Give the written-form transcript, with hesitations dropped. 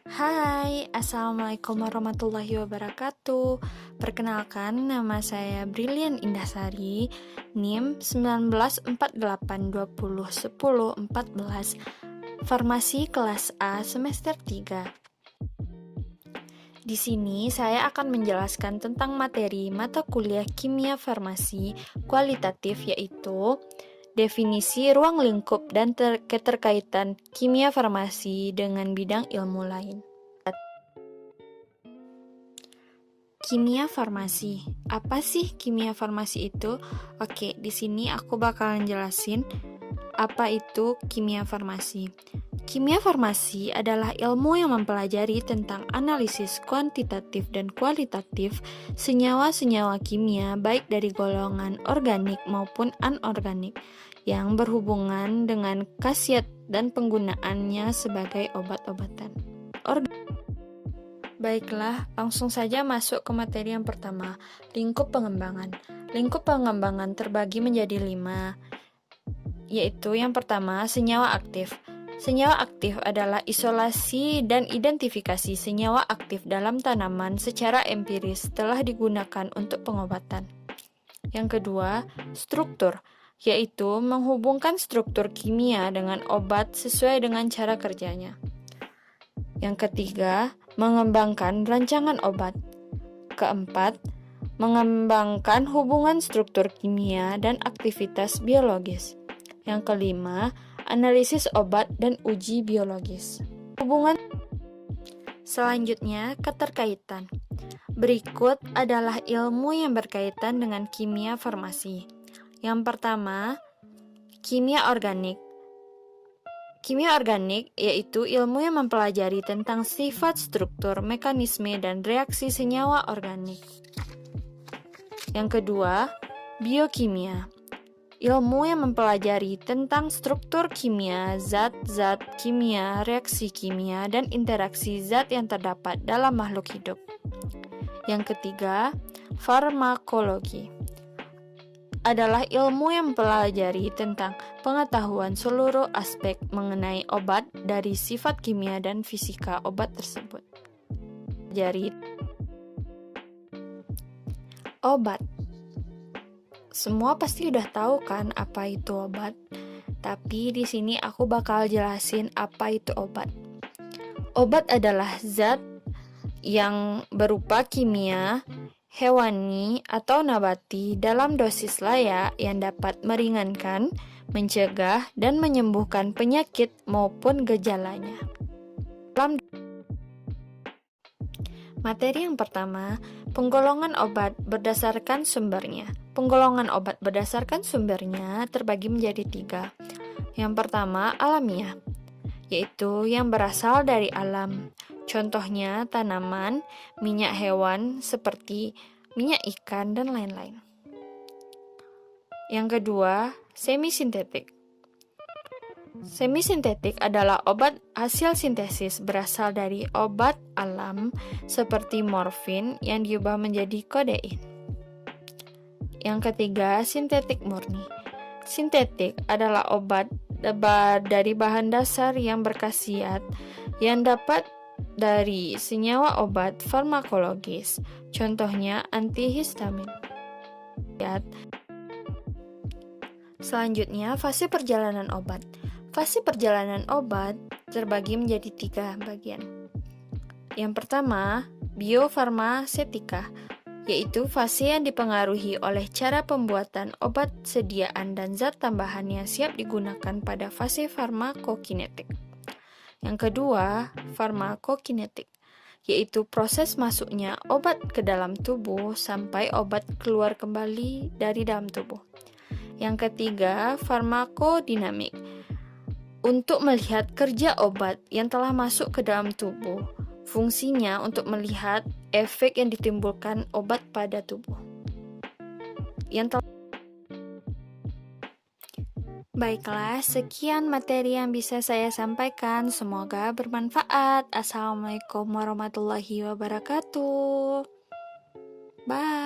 Hai, Assalamualaikum warahmatullahi wabarakatuh. Perkenalkan, nama saya Brilian Indahsari, NIM 1948201014, Farmasi kelas A semester 3. Di sini saya akan menjelaskan tentang materi mata kuliah kimia farmasi kualitatif, yaitu definisi ruang lingkup dan keterkaitan kimia farmasi dengan bidang ilmu lain. Kimia farmasi. Apa sih kimia farmasi itu? Oke, di sini aku bakalan jelasin apa itu kimia farmasi. Kimia farmasi adalah ilmu yang mempelajari tentang analisis kuantitatif dan kualitatif senyawa-senyawa kimia baik dari golongan organik maupun anorganik yang berhubungan dengan khasiat dan penggunaannya sebagai obat-obatan. Baiklah, langsung saja masuk ke materi yang pertama, lingkup pengembangan. Lingkup pengembangan terbagi menjadi 5, yaitu yang pertama, senyawa aktif. Senyawa aktif adalah isolasi dan identifikasi senyawa aktif dalam tanaman secara empiris telah digunakan untuk pengobatan. Yang kedua, struktur, yaitu menghubungkan struktur kimia dengan obat sesuai dengan cara kerjanya. Yang ketiga, mengembangkan rancangan obat. Keempat, mengembangkan hubungan struktur kimia dan aktivitas biologis. Yang kelima, analisis obat dan uji biologis. Selanjutnya, keterkaitan. Berikut adalah ilmu yang berkaitan dengan kimia farmasi. Yang pertama, kimia organik. Kimia organik yaitu ilmu yang mempelajari tentang sifat, struktur, mekanisme, dan reaksi senyawa organik. Yang kedua, biokimia. Ilmu yang mempelajari tentang struktur kimia, zat-zat kimia, reaksi kimia, dan interaksi zat yang terdapat dalam makhluk hidup. Yang ketiga, farmakologi adalah ilmu yang mempelajari tentang pengetahuan seluruh aspek mengenai obat dari sifat kimia dan fisika obat tersebut. Jadi, obat. Semua pasti udah tahu kan apa itu obat? Tapi di sini aku bakal jelasin apa itu obat. Obat adalah zat yang berupa kimia, hewani atau nabati dalam dosis layak yang dapat meringankan, mencegah, dan menyembuhkan penyakit maupun gejalanya. Materi yang pertama, penggolongan obat berdasarkan sumbernya. Penggolongan obat berdasarkan sumbernya terbagi menjadi 3. Yang pertama, alamiah, yaitu yang berasal dari alam. Contohnya tanaman, minyak hewan seperti minyak ikan, dan lain-lain. Yang kedua, semisintetik. Semisintetik adalah obat hasil sintesis berasal dari obat alam seperti morfin yang diubah menjadi kodein. Yang ketiga, sintetik murni. Sintetik adalah obat dari bahan dasar yang berkhasiat yang dapat dari senyawa obat farmakologis, contohnya antihistamin. Selanjutnya, fase perjalanan obat. Fase perjalanan obat terbagi menjadi 3 bagian. Yang pertama, biofarmasetika, yaitu fase yang dipengaruhi oleh cara pembuatan obat sediaan dan zat tambahan yang siap digunakan pada fase farmakokinetik. Yang kedua, farmakokinetik, yaitu proses masuknya obat ke dalam tubuh sampai obat keluar kembali dari dalam tubuh. Yang ketiga, farmakodinamik, untuk melihat kerja obat yang telah masuk ke dalam tubuh. Fungsinya untuk melihat efek yang ditimbulkan obat pada tubuh. Baiklah, sekian materi yang bisa saya sampaikan. Semoga bermanfaat. Assalamualaikum warahmatullahi wabarakatuh. Bye.